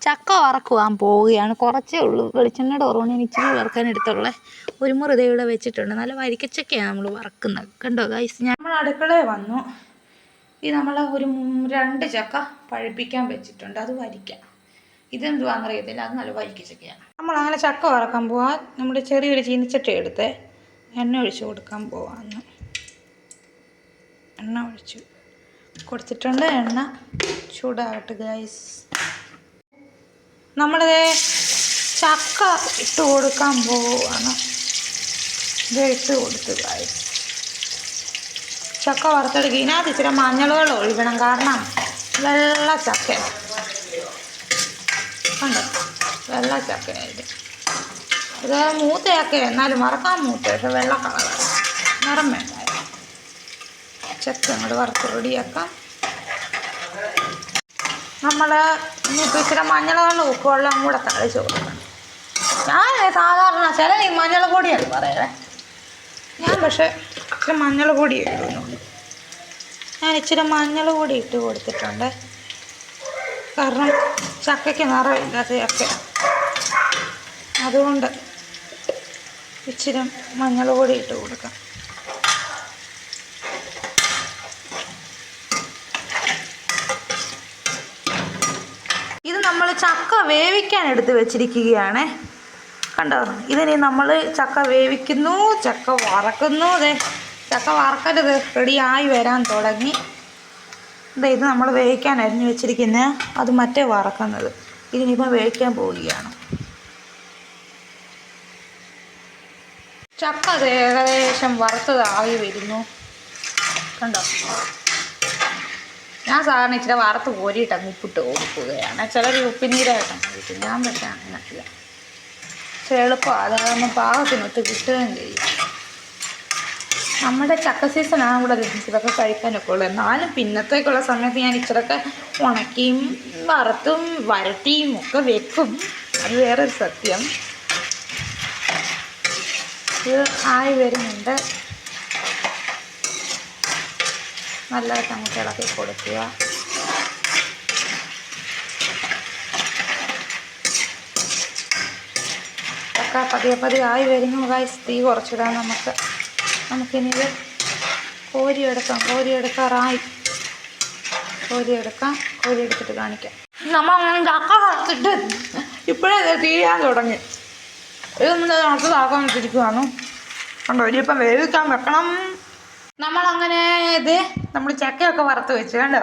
ചക്ക വറക്കുവാൻ പോവുകയാണ്. കുറച്ചേ ഉള്ളൂ. വെളിച്ചെണ്ണയുടെ ഓർമ്മ ഞാൻ ഇച്ചിരി വറക്കാൻ എടുത്തുള്ളേ. ഒരു മുറി ദേ ഇവിടെ വെച്ചിട്ടുണ്ട്. നല്ല വരിക്കച്ചക്കയാണ് നമ്മൾ വറക്കുന്നത്. കണ്ടോ ഗൈസ്? നമ്മൾ അടുക്കളയിൽ വന്നു. ഇത് നമ്മൾ ഒരു 2 ചക്ക പഴുപ്പിക്കാൻ വെച്ചിട്ടുണ്ട്. അത് വരിക്കാം. ഇതെന്തുവാന്ന് അറിയത്തില്ല. അത് നല്ല വരിക്കച്ചക്കയാണ്. നമ്മളങ്ങനെ ചക്ക വറക്കാൻ പോവാൻ നമ്മുടെ ചെറിയൊരു ചീനിച്ചട്ടി എടുത്ത് എണ്ണ ഒഴിച്ച് കൊടുക്കാൻ പോവാന്ന്. എണ്ണ ഒഴിച്ചു കൊടുത്തിട്ടുണ്ട്. എണ്ണ ചൂടാകട്ടെ ഗൈസ്. നമ്മളിത് ചക്ക ഇട്ട് കൊടുക്കാൻ പോവാണ്. ഇത് ഇട്ട് കൊടുത്തു ഗൈസ്. ചക്ക വറുത്തെടുക്കുക. ഇതിനകത്ത് ഇച്ചിരി മഞ്ഞൾ വെള്ളം ഒഴിക്കണം. കാരണം വെള്ള ചക്ക കണ്ടോ, വെള്ള ചക്കയായിട്ട്. ഇത് മൂത്ത ചക്ക എന്നാലും വറക്കാൻ മൂത്ത, പക്ഷെ വെള്ള കളറാണ്. നിറം വേണ്ട. ചക്ക അങ്ങോട്ട് വറുത്ത് റെഡിയാക്കാം. നമ്മൾ ഇനിയിപ്പോൾ ഇച്ചിരി മഞ്ഞൾ വെള്ളം ഉപ്പ് വെള്ളം കൂടെ തളിച്ച് കൊടുക്കണം. ഞാൻ സാധാരണ ചില ഈ മഞ്ഞൾ പൊടിയാണ് പറയണേ. ഞാൻ പക്ഷേ ഇച്ചിരി മഞ്ഞൾ പൊടി ഇടുന്നുണ്ട്. ഞാൻ ഇച്ചിരി മഞ്ഞൾ പൊടി ഇട്ട് കൊടുത്തിട്ടുണ്ട്. കാരണം ചക്കയ്ക്ക് നിറമില്ലാത്ത ചക്ക, അതുകൊണ്ട് ഇച്ചിരി മഞ്ഞൾ പൊടി ഇട്ട് കൊടുക്കാം. ഇത് നമ്മൾ ചക്ക വേവിക്കാൻ എടുത്ത് വെച്ചിരിക്കുകയാണ്. കണ്ടോ? ഇതിനി നമ്മൾ ചക്ക വേവിക്കുന്നു, ചക്ക വറക്കുന്നു. അതെ, ചക്ക വറക്കരുത് റെഡിയായി വരാൻ തുടങ്ങി. അതെ, ഇത് നമ്മൾ വേവിക്കാൻ അരിഞ്ഞു വെച്ചിരിക്കുന്നത്, അത് മറ്റേ വറക്കുന്നത്. ഇതിനിപ്പം വേവിക്കാൻ പോവുകയാണ്. ചക്ക അത് ഏകദേശം വറുത്തതായി വരുന്നു. കണ്ടോ? ഞാൻ സാധാരണ ഇച്ചിരി വറുത്ത് കോരിയിട്ട് അങ്ങ് ഉപ്പിട്ട് കൊടുക്കുകയാണ്. ചിലർ ഉപ്പിനീരായിട്ടാണ് കഴിക്കും. ഞാൻ പക്ഷേ അങ്ങനെയല്ല. പക്ഷേ എളുപ്പമാണ്. അതാകുമ്പോൾ പാകത്തിനൊത്ത് കിട്ടുകയും ചെയ്യും. നമ്മുടെ ചക്ക സീസണാണ് ഇവിടെ ഇതൊക്കെ കഴിക്കാനൊക്കെ ഉള്ളത്. എന്നാലും പിന്നത്തേക്കുള്ള സമയത്ത് ഞാൻ ഇച്ചിരൊക്കെ ഉണക്കിയും വറുത്തും വരട്ടിയും ഒക്കെ വെക്കും. അത് വേറൊരു സത്യം. ഇത് ആയി വരുന്നുണ്ട്. നല്ലതായിട്ട് അങ്ങോട്ട് ഇളക്കി കൊടുക്കുക. ചക്ക പതിയെ ആയി വരുന്നു ഗൈസ്. തീ കുറച്ചിടാം. നമുക്കിനി ഇത് കോരിയെടുക്കാറായി. കോരിയെടുത്തിട്ട് കാണിക്കാം. നമ്മളങ്ങനെ ചക്ക വറുത്തിട്ട് ഇപ്പോഴേ തീരാൻ തുടങ്ങി. ഇത് നമ്മൾ അടുത്തതാക്കാൻ വെച്ചിരിക്കുകയാണ്. കണ്ടോ? ഇനിയിപ്പം വേവിക്കാൻ വെക്കണം. നമ്മളങ്ങനെ നമ്മൾ ചക്കയൊക്കെ വറുത്ത് വെച്ച്. കണ്ടോ?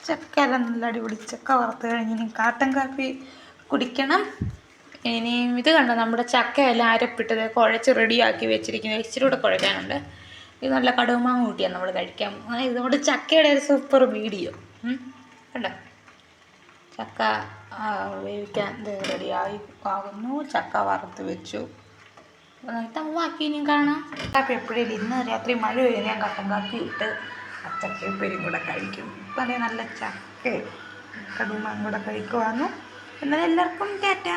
ചക്കയെല്ലാം നല്ല അടിപൊളി ചക്ക വറുത്ത് കഴിഞ്ഞ് ഇനി കാട്ടൻ കാപ്പി കുടിക്കണം. ഇനിയും ഇത് കണ്ടോ, നമ്മുടെ ചക്കയെല്ലാം അരപ്പിട്ടത് കുഴച്ച് റെഡിയാക്കി വെച്ചിരിക്കുന്നത്. ഇച്ചിരി കൂടെ കുഴക്കാനുണ്ട്. ഇത് നല്ല കടുമാങ്ങ കൂട്ടിയാണ് നമ്മൾ കഴിക്കാം. ഇതുകൊണ്ട് ചക്കയുടെ ഒരു സൂപ്പർ വീഡിയോ. കണ്ടോ? ചക്ക വേവിക്കാൻ റെഡിയായി ആകുന്നു. ചക്ക വറുത്ത് വെച്ചു. ബാക്കി ഇനിയും കാണാം. കാപ്പി എപ്പോഴേലും ഇന്ന് രാത്രി മഴ പെയ്യുന്ന ഞാൻ കട്ടൻ കാപ്പി ഇട്ട് ചക്കയപ്പേരും കൂടെ കഴിക്കും. ഇപ്പം നല്ല ചക്ക കടുമാങ്ങ കൂടെ കഴിക്കുവാന്നു. എന്നാലും എല്ലാവർക്കും ടാറ്റ.